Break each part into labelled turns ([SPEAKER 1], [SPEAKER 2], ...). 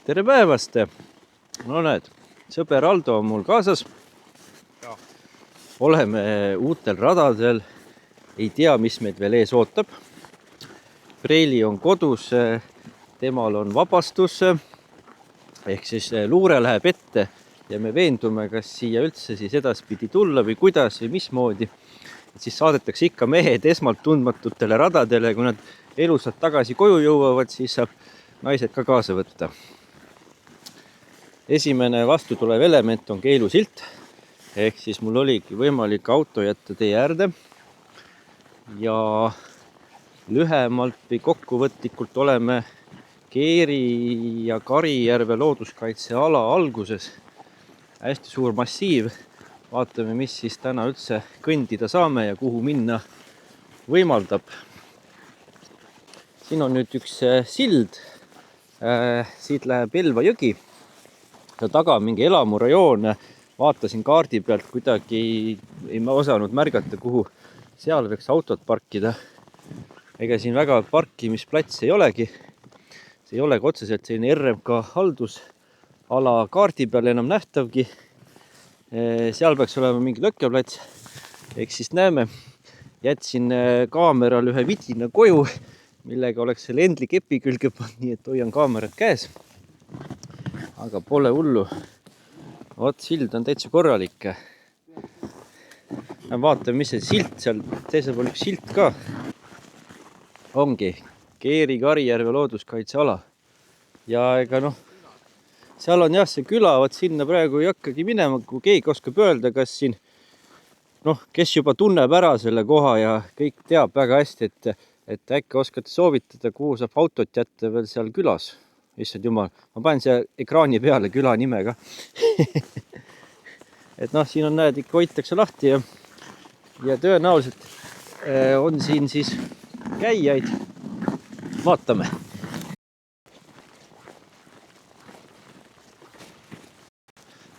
[SPEAKER 1] Tere päevast! No näed, sõber Aldo on mul kaasas. Oleme uutel radadel. Ei tea, mis meid veel ees ootab. Preili on kodus, temal on vabastus. Ehk siis luure läheb ette ja me veendume, kas siia üldse siis edaspidi tulla või kuidas või mismoodi. Siis saadetakse ikka mehed esmalt tundmatutele radadele. Kui nad elusad tagasi koju jõuavad, siis saab naised ka kaasa võtta. Esimene vastutulev element on keelusilt. Ehk siis mul oligi võimalik auto jätta tee äärde. Ja lühemalt või kokkuvõtlikult oleme Keeri ja Karijärve looduskaitseala alguses. Hästi suur massiiv. Vaatame, mis siis täna üldse kõndida saame ja kuhu minna võimaldab. Siin on nüüd üks sild. Siit läheb Elva jõgi. Taga on mingi elamurajoon. Vaatasin kaardi pealt kuidagi, ei ma osanud märgata, kuhu seal võiks autot parkida. Ega siin väga parkimisplats ei olegi. See ei olegi otseselt selline RMK haldusala kaardi peal enam nähtavgi. Seal peaks olema mingi lõkkeplats. Ehk siis näeme, jätsin kaameral ühe vidina koju, millega oleks selle endli kepi külge pannud, nii et hoian kaamerat käes. Aga pole hullu. Vot sild on täitsa korralik. Vaatame, mis see silt seal, teisel pool üks silt ka. Ongi Keeri Karijärve looduskaitseala. Ja ega seal on jah see küla, vot sinna praegu ei hakkagi minema, kui keegi oskab öelda, kas siin, kes juba tunneb ära selle koha ja kõik teab väga hästi, et äkki oskate soovitada, kuhu saab autot jätta veel seal külas. Issand jumal, ma panen siia ekraani peale küla nimega. Et siin on näed, ikka hoitakse lahti ja tõenäoliselt on siin siis käijaid. Vaatame.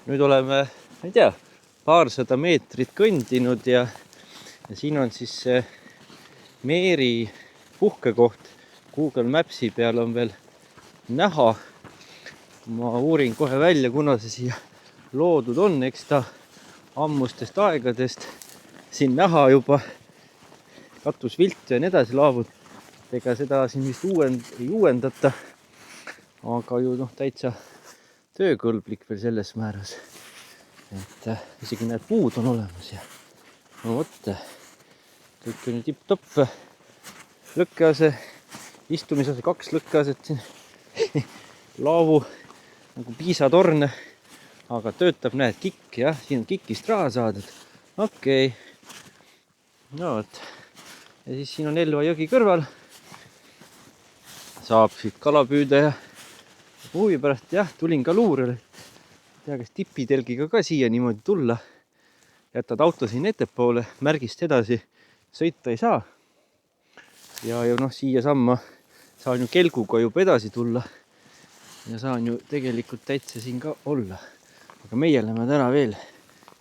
[SPEAKER 1] Nüüd oleme, ma ei tea, paarsada meetrit kõndinud ja siin on siis Meeri puhkekoht. Google Mapsi peal on veel näha. Ma uurin kohe välja, kuna see siia loodud on, eks ta ammustest aegadest siin näha juba katusviltu ja nii edasi laavud. Ega seda siin vist ei uuendata, aga ju täitsa töökõlblik veel selles määras. Et isegi need puud on olemas ja vot, kõik on tipp-topp. Lõkkease, istumisase 2 lõkkeaset siin. Laavu nagu piisatorn, aga töötab, näed, kikk, jah, siin on kikist raha saadud. Okei. No vot. Ja siis siin on Elva jõgi kõrval. Saab siit kala püüda ja huvi pärast, jah, tulin ka luurele. Tea, kas tipitelgiga ka siia niimoodi tulla. Jätad auto siin ettepoole, märgist edasi sõita ei saa. Ja siia samma saan ju kelguga juba edasi tulla ja saan ju tegelikult täitsa siin ka olla. Aga meie lähme täna veel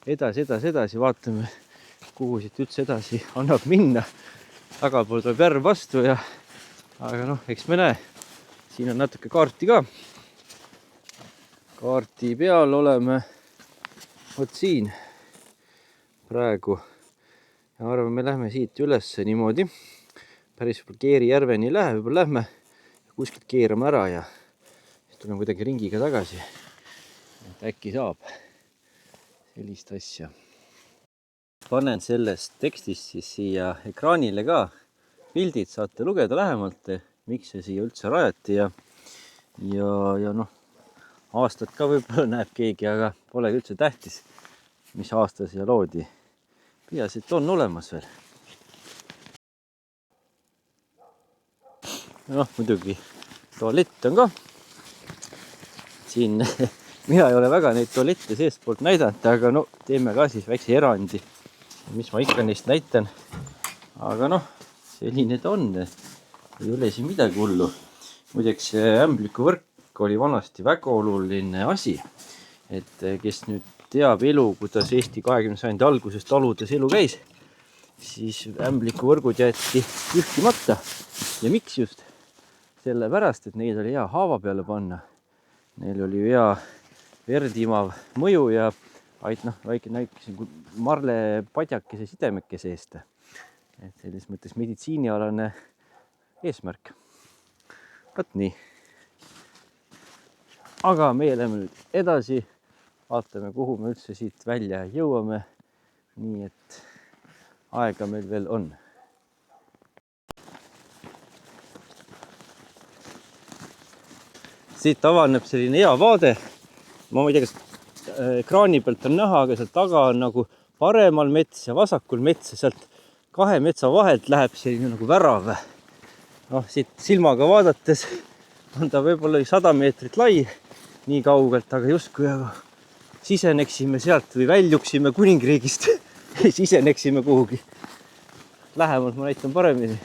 [SPEAKER 1] edasi, vaatame, kuhu siit üldse edasi annab minna. Tagapool tuleb järv vastu aga eks me näe. Siin on natuke kaarti ka. Kaarti peal oleme vot siin praegu. Ja arvan, me lähme siit üles niimoodi. Päris Keeri järveni ei lähe, võib-olla lähme kuskilt keerame ära ja siis tuleme kuidagi ringiga tagasi. Et äkki saab sellist asja. Panen sellest tekstist siis siia ekraanile ka pildid, saate lugeda lähemalt, miks see siia üldse rajati ja aastat ka võib-olla näeb keegi, aga pole üldse tähtis, mis aasta siia loodi. Peaasi, et on olemas veel. Muidugi tualett on ka. Siin mina ei ole väga neid tualette seestpoolt näidanud, aga teeme ka siis väikse erandi. Mis ma ikka neist näitan. Aga selline ta on. Ei ole siin midagi hullu. Muideks ämblikuvõrk oli vanasti väga oluline asi. Et kes nüüd teab elu, kuidas Eesti 20. sajandi alguses taludes elu käis, siis ämblikuvõrgud jäeti ühtimata. Ja miks just? Sellepärast, et neid oli hea haava peale panna. Neil oli hea verd imav mõju ja väike marlepadjakese sidemeke seest. Et selles mõttes meditsiinialane eesmärk. Võt nii. Aga meie läheme nüüd edasi. Vaatame, kuhu me üldse siit välja jõuame. Nii et aega meil veel on. Siit avaneb selline hea vaade. Ma ei tea, kas ekraani pealt on näha, aga seal taga on nagu paremal mets ja vasakul mets ja sealt 2 metsa vahelt läheb selline nagu värav. Siit silmaga vaadates on ta võib-olla 100 meetrit lai nii kaugelt, aga justkui siseneksime sealt või väljuksime kuningriigist ja siseneksime kuhugi. Lähemalt ma näitan paremini.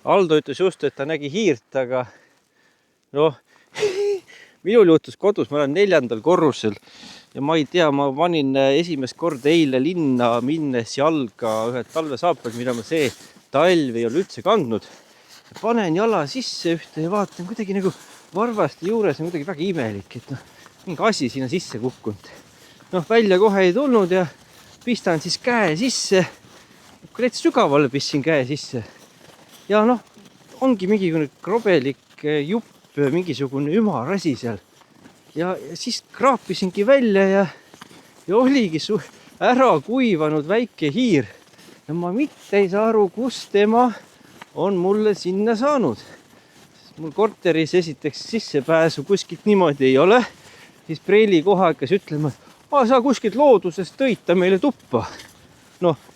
[SPEAKER 1] Aldo ütles just, et ta nägi hiirt, aga minul juhtus kodus, ma olen 4. korrusel ja ma ei tea, ma panin esimest korda eile linna minnes jalga ühed talvesaapad, mida ma see talv ei ole üldse kandnud. Panen jala sisse ühte ja vaatan kuidagi nagu varvaste juures on kuidagi väga imelik, et mingi asi sinna sisse kukkunud. Välja kohe ei tulnud ja pistan siis käe sisse. Täitsa sügavale pistsin käe sisse. Ja ongi mingi krobelik jupp, mingisugune ümarasi seal. Ja siis kraapisingi välja ja oligi ära kuivanud väike hiir. Ja ma mitte ei saa aru, kus tema on mulle sinna saanud. Mul korteris esiteks sissepääsu kuskilt niimoodi ei ole. Siis preili koha hakkas ütlema, et sa kuskilt loodusest tõid ta meile tuppa.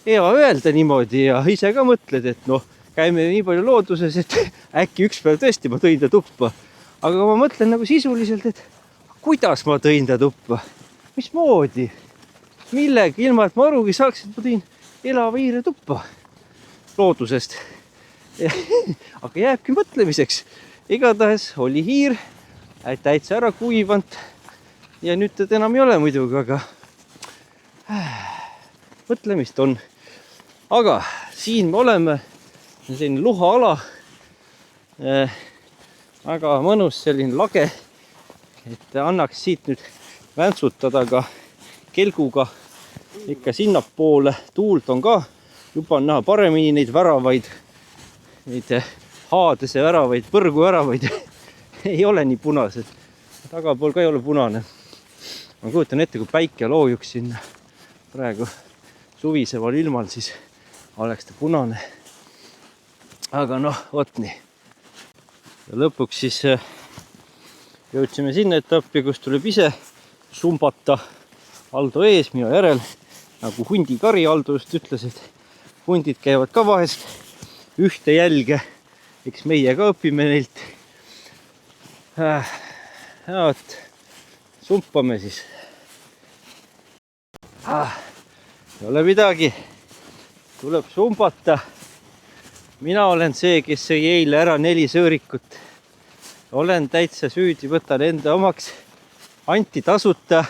[SPEAKER 1] Hea öelda niimoodi ja ise ka mõtled, et käime nii palju looduses, et äkki üks päev tõesti ma tõin ta tuppa. Aga ma mõtlen nagu sisuliselt, et kuidas ma tõin ta tuppa? Mismoodi? Millega? Ilma, et ma arugi saaks, et ma tõin elava hiire tuppa loodusest. Aga jääbki mõtlemiseks. Igatahes oli hiir, täitsa ära kuivanud ja nüüd teda enam ei ole muidugi, aga mõtlemist on. Aga siin me oleme, selline luhaala, väga mõnus selline lage, et annaks siit nüüd väntsutada ka kelguga ikka sinnapoole. Tuult on ka, juba on näha paremini neid väravaid, neid haadese väravaid, põrgu väravaid ei ole nii punased. Tagapool ka ei ole punane. Ma kujutan ette, kui päike loojuks sinna praegu suviseval ilmal, siis oleks ta punane. Aga vot nii. Ja lõpuks siis jõudsime sinna etappi, kus tuleb ise sumbata Aldo ees, minu järel. Nagu hundikari Aldo just ütles, et hundid käivad ka vahest ühte jälge. Eks meie ka õpime neilt. Sumpame siis. Ei ole midagi. Tuleb sumbata. Mina olen see, kes sõi eile ära 4 sõõrikut. Olen täitsa süüdi, võtan enda omaks. Anti tasuta.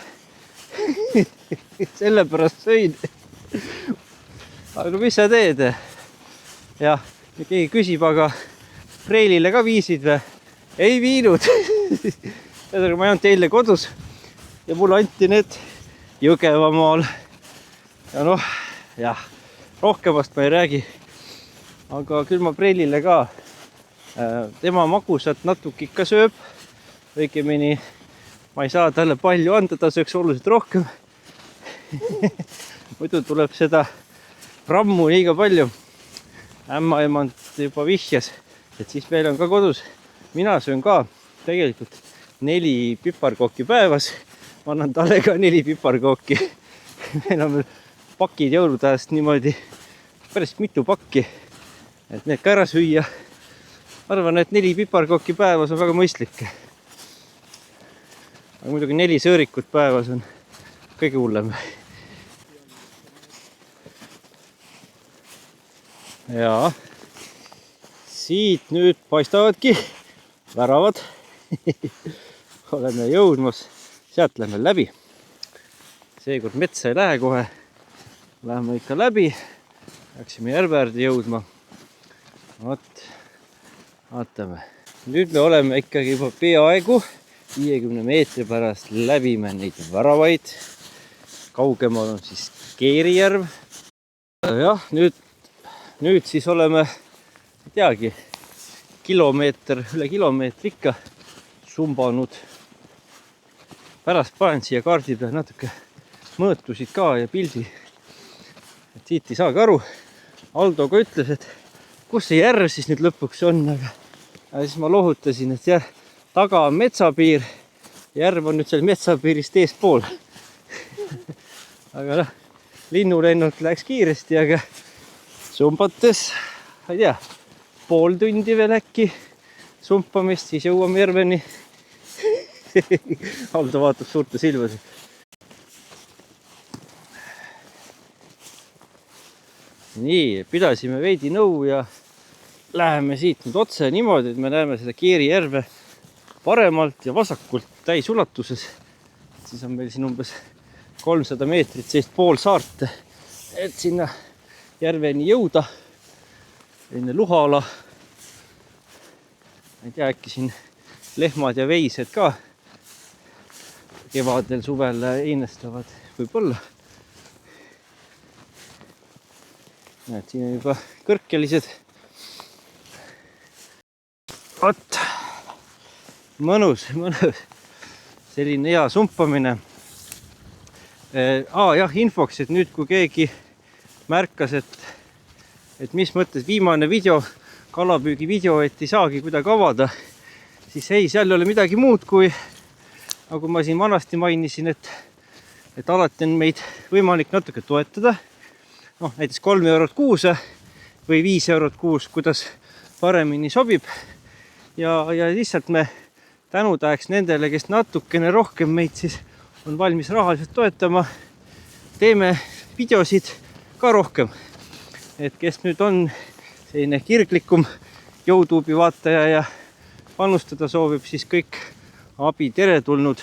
[SPEAKER 1] Sellepärast sõin. Aga mis sa teed? Jah, keegi küsib, aga preilile ka viisid või? Ei viinud. Ma ei olnud eile kodus ja mulle anti need Jõgevamaal. Ja rohkemast ma ei räägi. Aga küll ma preilile ka. Tema magusat natuke ikka sööb. Õigemini ma ei saa talle palju anda, ta sööks oluliselt rohkem. Muidu tuleb seda rammu liiga palju. Ämmaemand juba vihjas, et siis meil on ka kodus. Mina söön ka tegelikult 4 piparkooki päevas. Ma annan talle ka 4 piparkooki. Meil on veel pakid jõuludajast niimoodi päris mitu pakki, et need ka ära süüa. Arvan, et 4 piparkooki päevas on väga mõistlik. Aga muidugi 4 sõõrikut päevas on kõige hullem. Ja siit nüüd paistavadki väravad. Oleme jõudmas, sealt lähme läbi. Seekord metsa ei lähe kohe. Läheme ikka läbi. Läksime järve äärde jõudma. Vot, vaatame. Nüüd me oleme ikkagi juba peaaegu 50 meetri pärast läbime neid väravaid. Kaugemal on siis Keerijärv. Jah, nüüd siis oleme, ei teagi, üle kilomeetri ikka sumbanud. Pärast panen siia kaardi peal natuke mõõtusid ka ja pildi. Et siit ei saagi aru. Aldo ka ütles, et kus see järv siis nüüd lõpuks on, aga siis ma lohutasin, et jah, taga on metsapiir. Järv on nüüd seal metsapiirist eespool. Aga noh, linnulennult läks kiiresti, aga sumbates, ma ei tea, pool tundi veel äkki sumpamist, siis jõuame järveni. Aldo vaatab suurte silmasi. Nii, pidasime veidi nõu ja läheme siit nüüd otse niimoodi, et me näeme seda Keerijärve paremalt ja vasakult täisulatuses. Siis on meil siin umbes 300 meetrit sellist pool saart, et sinna järveni jõuda. Enne Luhala. Ma ei tea, äkki siin lehmad ja veised ka kevadel, suvel einestavad võib-olla. Näed, siin on juba kõrkelised. Vot, mõnus. Selline hea sumpamine. Jah, infoks, et nüüd kui keegi märkas, et mis mõttes viimane video, kalapüügi video, et ei saagi kuidagi avada, siis ei, seal ei ole midagi muud kui, nagu ma siin vanasti mainisin, et alati on meid võimalik natuke toetada. Noh, näiteks 3 eurot kuus või 5 eurot kuus, kuidas paremini sobib. Ja lihtsalt me tänutäheks nendele, kes natukene rohkem meid siis on valmis rahaliselt toetama. Teeme videosid ka rohkem. Et kes nüüd on selline kirglikum YouTube'i vaataja ja panustada soovib, siis kõik abi teretulnud.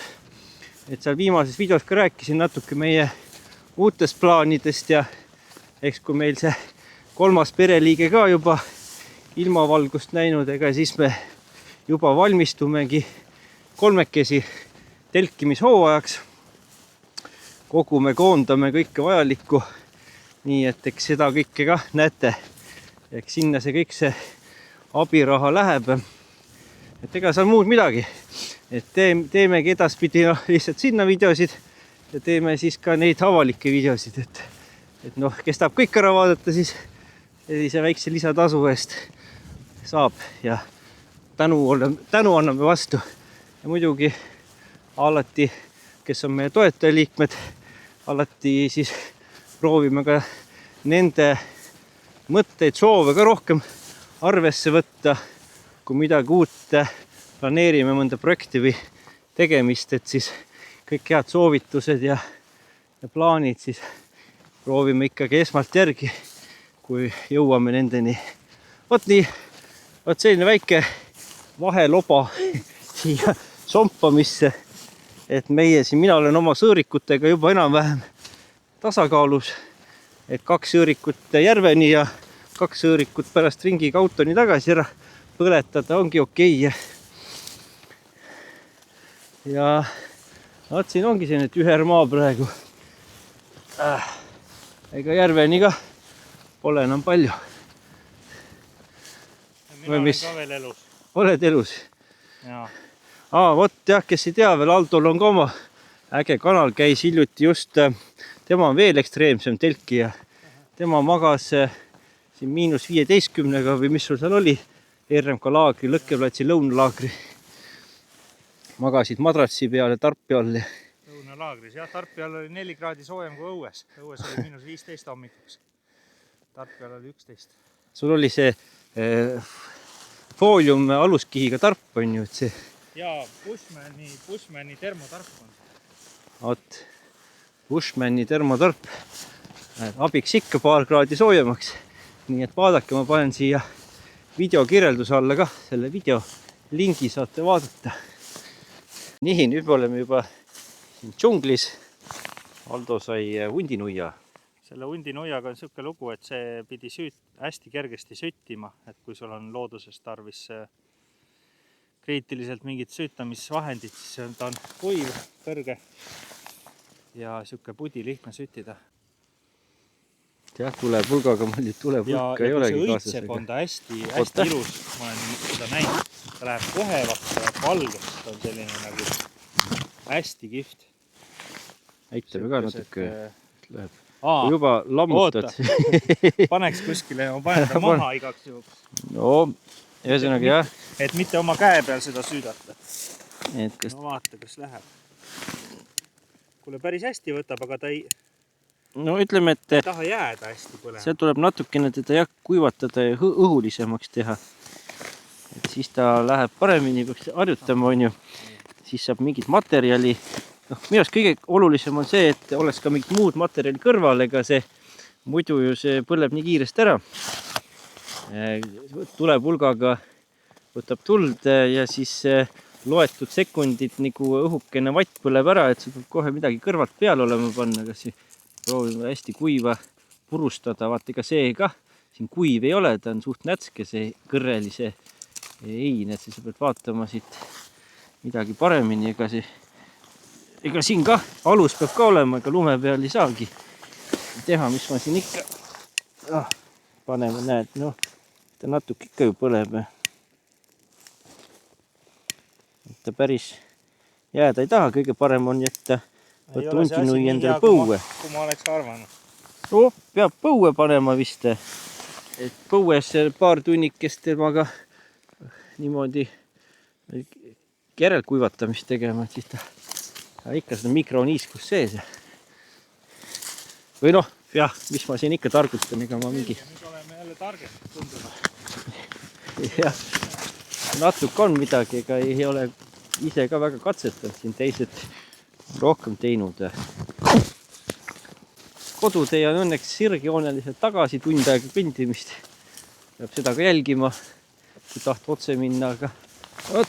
[SPEAKER 1] Et seal viimases videos ka rääkisin natuke meie uutest plaanidest ja eks kui meil see 3. pereliige ka juba ilmavalgust näinud, ega siis me juba valmistumegi 3 telkimishooajaks. Kogume, koondame kõike vajalikku. Nii et eks seda kõike ka näete. Eks sinna see kõik see abiraha läheb. Et ega seal muud midagi. Et teemegi edaspidi lihtsalt sinna videosid ja teeme siis ka neid avalikke videosid. Et noh, kes tahab kõik ära vaadata, siis sellise väikse lisatasu eest saab ja tänu anname vastu. Ja muidugi alati, kes on meie toetajaliikmed, alati siis proovime ka nende mõtteid, soove ka rohkem arvesse võtta, kui midagi uut planeerime mõnda projekti või tegemist, et siis kõik head soovitused ja plaanid siis proovime ikkagi esmalt järgi, kui jõuame nendeni. Vot nii, vot selline väike vaheloba siia sompamisse, et meie siin, mina olen oma sõõrikutega juba enam-vähem tasakaalus, et 2 sõõrikut järveni ja 2 sõõrikut pärast ringiga autoni tagasi ära põletada ongi okei. Ja vaat siin ongi selline tühermaa praegu. Ega järveni ka pole enam palju.
[SPEAKER 2] Mina olen ka veel elus.
[SPEAKER 1] Oled elus?
[SPEAKER 2] Jaa.
[SPEAKER 1] Vot jah, kes ei tea veel, Aldol on ka oma äge kanal, käis hiljuti just, tema on veel ekstreemsem telkija. Tema magas siin -15 või mis sul seal oli, RMK laagri, Lõkkeplatsi lõunalaagri. Magasid madratsi peal ja tarpi all.
[SPEAKER 2] Lõunalaagris, jah, tarpi all oli 4 kraadi soojem kui õues. Õues oli -15 hommikuks. Tarpi all oli 11.
[SPEAKER 1] Sul oli see foolium aluskihiga tarp, on ju, et see...
[SPEAKER 2] Jaa, Bushmani termotarp on.
[SPEAKER 1] Vot, Bushmani termotarp. Abiks ikka paar kraadi soojemaks. Nii et vaadake, ma panen siia video kirjelduse alla ka. Selle video lingi saate vaadata. Nii, nüüd me oleme juba siin džunglis. Aldo sai hundinuia.
[SPEAKER 2] Selle hundinuiaga on selline lugu, et see pidi hästi kergesti süttima, et kui sul on looduses tarvis kriitiliselt mingit süütamisvahendit, siis ta on kuiv, kõrge ja sihuke pudi lihtne süttida.
[SPEAKER 1] jah, tulepulgaga mul tulepulka ei olegi kaasas.
[SPEAKER 2] Ja on ta hästi ilus, ma olen seda näinud. Ta läheb kõhevaks ja valgeks, ta on selline nagu hästi kihvt.
[SPEAKER 1] Näitame ka natuke, läheb. Kui juba lammutad.
[SPEAKER 2] Paneks kuskile, ma panen ta maha igaks juhuks.
[SPEAKER 1] No, ühesõnaga jah.
[SPEAKER 2] Et mitte oma käe peal seda süüdata.
[SPEAKER 1] Kas...
[SPEAKER 2] No vaata, kas läheb. Kuule, päris hästi võtab, aga ta ei...
[SPEAKER 1] No ütleme, et
[SPEAKER 2] taha jääda hästi põlema.
[SPEAKER 1] See tuleb natukene teda kuivatada ja õhulisemaks teha. Et siis ta läheb paremini, peaks harjutama, on ju. Siis saab mingit materjali. Minu arust kõige olulisem on see, et oleks ka mingit muud materjali kõrval, ega see muidu ju see põleb nii kiiresti ära. Tulepulgaga võtab tuld ja siis loetud sekundid nagu õhukene vatt põleb ära, et see peab kohe midagi kõrvalt peal olema panna, kas proovime hästi kuiva purustada, vaata ega see ka, siin kuiv ei ole, ta on suht nätske, see kõrrelise ein, et siis pead vaatama siit midagi paremini, ega siin ka alus peab ka olema, ega lume peal ei saagi teha, mis ma siin ikka paneme, näed, ta natuke ikka ju põleb. Ta päris jääda ei taha, kõige parem on jätta tuntinui endale põue.
[SPEAKER 2] Kui ma oleks arvanud.
[SPEAKER 1] Peab põue panema vist, et põues paar tunnikest temaga niimoodi järelkuivatamist tegema, et siis ta ikka seda mikroniiskus sees. Või jah, mis ma siin ikka targutan, ega ma mingi...
[SPEAKER 2] Nüüd oleme jälle targed tunduma.
[SPEAKER 1] Jah, natuke on midagi, ega ei ole ise ka väga katsetanud, siin teised rohkem teinud. Kodutee on õnneks sirgjooneliselt tagasi tund aega kõndimist. Peab seda ka jälgima, kui taht otse minna, aga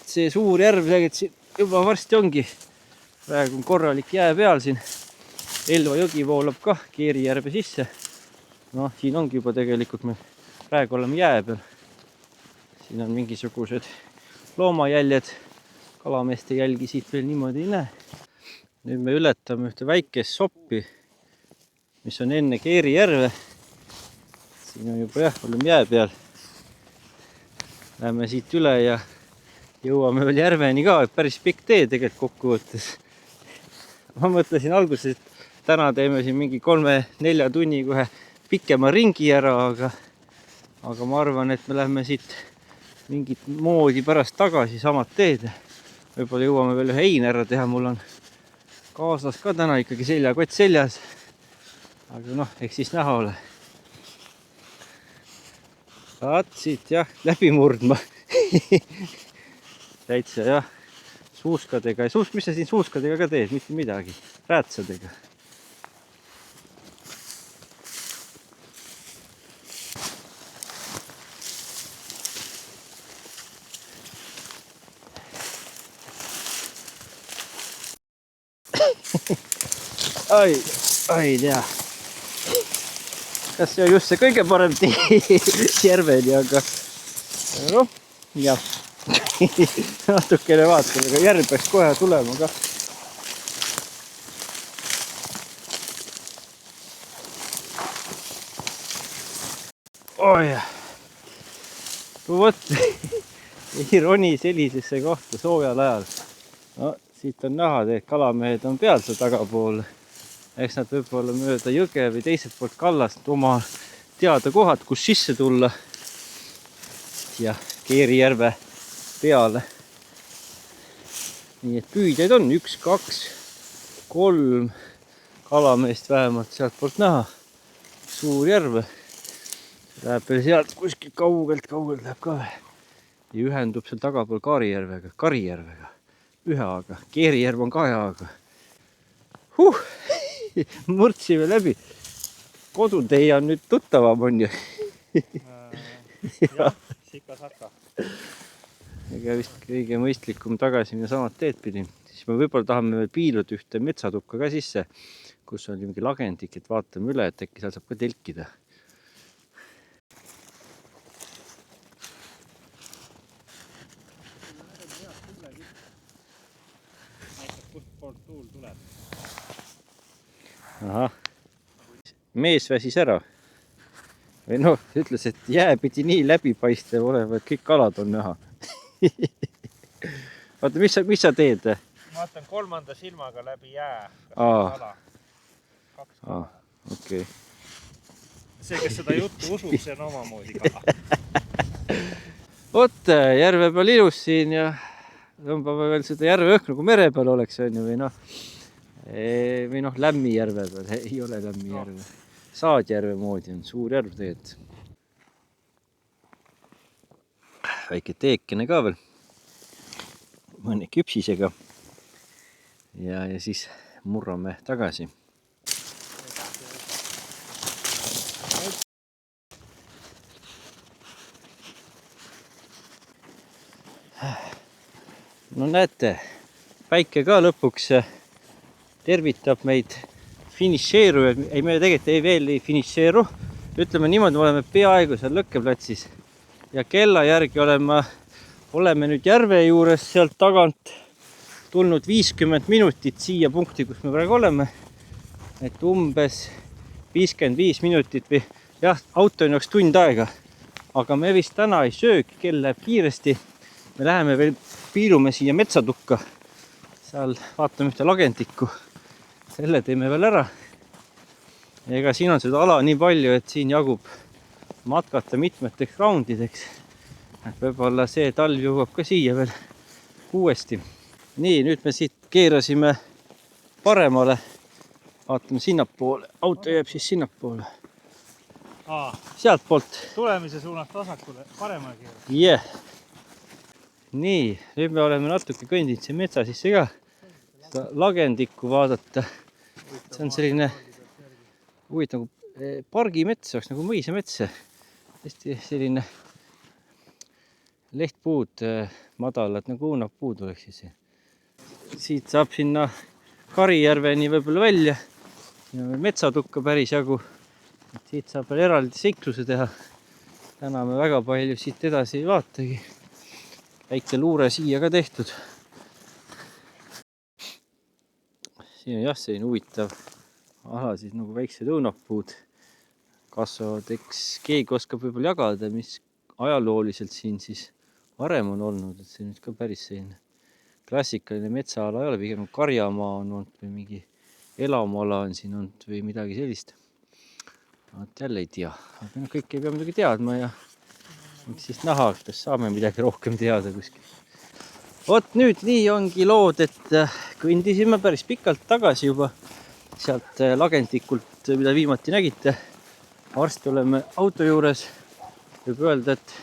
[SPEAKER 1] see suur järv tegelikult juba varsti ongi. Praegu on korralik jää peal siin. Elva jõgi voolab ka Keerijärve sisse. Siin ongi juba tegelikult me praegu oleme jää peal. Siin on mingisugused loomajäljed, kalameeste jälgi siit veel niimoodi ei näe. Nüüd me ületame ühte väikest soppi, mis on enne Keerijärve. Siin on juba oleme jää peal. Läheme siit üle ja jõuame veel järveni ka, päris pikk tee tegelikult kokkuvõttes. Ma mõtlesin alguses, et täna teeme siin mingi 3-4 tunni kohe pikema ringi ära, aga ma arvan, et me läheme siit mingit moodi pärast tagasi samad teed. Võib-olla jõuame veel ühe ein ära teha, mul on kaasas ka täna ikkagi seljakott seljas. Aga eks siis näha ole. Vaat siit läbi murdma. Täitsa suuskadega. Mis sa siin suuskadega ka teed? Mitte midagi. Räätsadega. Ai tea. Kas see on just see kõige parem tee järveni, aga jah. Natukene vaatame, aga järv peaks kohe tulema ka. Vot, ei roni sellisesse kohta soojal ajal. Siit on näha, et kalamehed on pealse tagapool. Eks nad võib-olla mööda jõge või teiselt poolt kallast oma teada kohad, kus sisse tulla. Ja Keerijärve peale. Nii et püüdjaid on 1, 2, 3 kalameest vähemalt sealt poolt näha. Suur järve. Läheb veel sealt kuskil kaugelt läheb ka. Ja ühendub seal tagapool Karijärvega. Ühe aga. Keerijärv on 2 aga. Murdsime läbi. Kodutee on nüüd tuttavam on ju.
[SPEAKER 2] Jah, sika-saka.
[SPEAKER 1] Ega vist kõige mõistlikum tagasi minna samad teed pidi. Siis me võib-olla tahame veel piiluda ühte metsatukka ka sisse, kus on mingi lagendik, et vaatame üle, et äkki seal saab ka telkida.
[SPEAKER 2] kord tuul tuleb.
[SPEAKER 1] Ahah. Mees väsis ära. Või noh, ütles, et jää pidi nii läbipaistev olema, et kõik kalad on näha. Vaata, mis sa teed?
[SPEAKER 2] Ma vaatan 3. silmaga läbi jää.
[SPEAKER 1] Aa.
[SPEAKER 2] 2 kala.
[SPEAKER 1] Okei.
[SPEAKER 2] See, kes seda juttu usub, see on omamoodi kala.
[SPEAKER 1] Vot, järve peal ilus siin ja tõmbame veel seda järve õhk nagu mere peal oleks, on ju, või noh, Lämmijärve peal, ei ole Lämmijärve. Saadjärve moodi on suur järv tegelikult. Väike teekene ka veel. Mõne küpsisega. Ja siis murrame tagasi. No näete, päike ka lõpuks tervitab meid finišeerujad. Ei, me tegelikult veel ei finišeeru. Ütleme niimoodi, me oleme peaaegu seal lõkkeplatsis. Ja kella järgi oleme nüüd järve juures sealt tagant tulnud 50 minutit siia punkti, kus me praegu oleme. Et umbes 55 minutit või jah, auto on jaoks tund aega. Aga me vist täna ei söögi, kell läheb kiiresti. Me läheme veel, piilume siia metsatukka. Seal vaatame ühte lagendikku. Selle teeme veel ära. Ega siin on seda ala nii palju, et siin jagub matkata mitmeteks raundideks. Võib-olla see talv jõuab ka siia veel uuesti. Nii, nüüd me siit keerasime paremale. Vaatame sinnapoole. Auto jääb siis sinnapoole. Sealt poolt.
[SPEAKER 2] Tulemise suunast vasakule, paremale keerab.
[SPEAKER 1] Yeah. Nii, nüüd me oleme natuke kõndinud siin metsa sisse ka. Seda lagendikku vaadata. See on selline huvitav nagu pargimets, oleks nagu mõisamets. Hästi selline lehtpuud, madalad nagu õunapuud oleks siis. Siit saab sinna Karijärveni võib-olla välja. Ja metsatukka päris jagu. Siit saab veel eraldi seikluse teha. Täna me väga palju siit edasi ei vaatagi. Väike luure siia ka tehtud. Siin on jah selline huvitav ala, siis nagu väiksed õunapuud kasvavad. Eks keegi oskab võib-olla jagada, mis ajalooliselt siin siis varem on olnud. Et see nüüd ka päris selline klassikaline metsaala ei ole, pigem karjamaa on olnud või mingi elamuala on siin olnud või midagi sellist. Vaat jälle ei tea. Aga kõik ei pea midagi teadma ja siis näha, kas saame midagi rohkem teada kuskil. Vot nüüd nii ongi lood, et kõndisime päris pikalt tagasi juba sealt lagendikult, mida viimati nägite. Varsti oleme auto juures. Võib öelda, et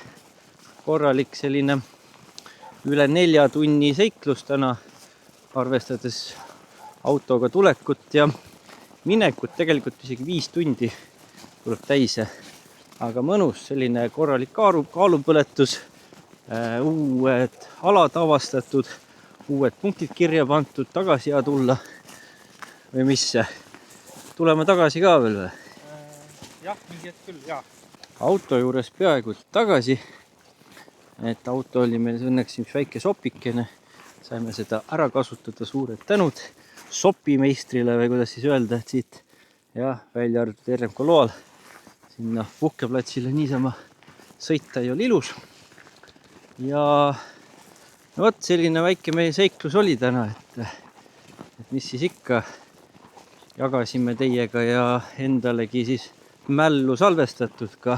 [SPEAKER 1] korralik selline üle 4 tunni seiklus täna, arvestades autoga tulekut ja minekut. Tegelikult isegi 5 tundi tuleb täise. Aga mõnus selline korralik kaalupõletus, uued alad avastatud, uued punktid kirja pandud, tagasi ja tulla. Või mis? Tuleme tagasi ka veel või?
[SPEAKER 2] Jah, mingi hetk küll, jah.
[SPEAKER 1] Auto juures peaaegu tagasi. Et auto oli meil õnneks üks väike sopikene. Saime seda ära kasutada, suured tänud sopimeistrile või kuidas siis öelda, et siit ja välja arvatud RMK loal. Sinna puhkeplatsile niisama sõita ei ole ilus. Ja no vot, selline väike meie seiklus oli täna, et mis siis ikka jagasime teiega ja endalegi siis mällu salvestatud, ka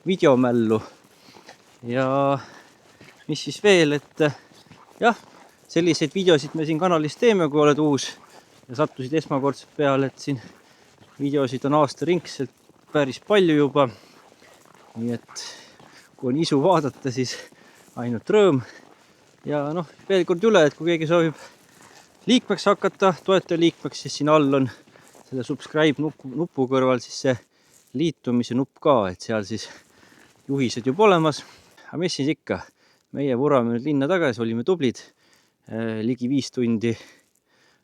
[SPEAKER 1] videomällu. Ja mis siis veel, et jah, selliseid videosid me siin kanalis teeme, kui oled uus ja sattusid esmakordselt peale, et siin videosid on aastaringselt päris palju juba. Nii et kui on isu vaadata, siis ainult rõõm. Ja noh, veel kord üle, et kui keegi soovib liikmeks hakata, toetaja liikmeks, siis siin all on selle subscribe nupu kõrval siis see liitumise nupp ka, et seal siis juhised juba olemas. Aga mis siis ikka? Meie vurame nüüd linna tagasi, olime tublid. Ligi 5 tundi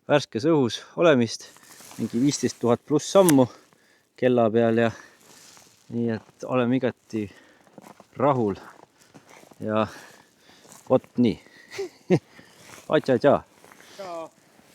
[SPEAKER 1] värskes õhus olemist. Mingi 15 000 pluss sammu kella peal ja nii, et oleme igati rahul ja vot nii. Atša-tša.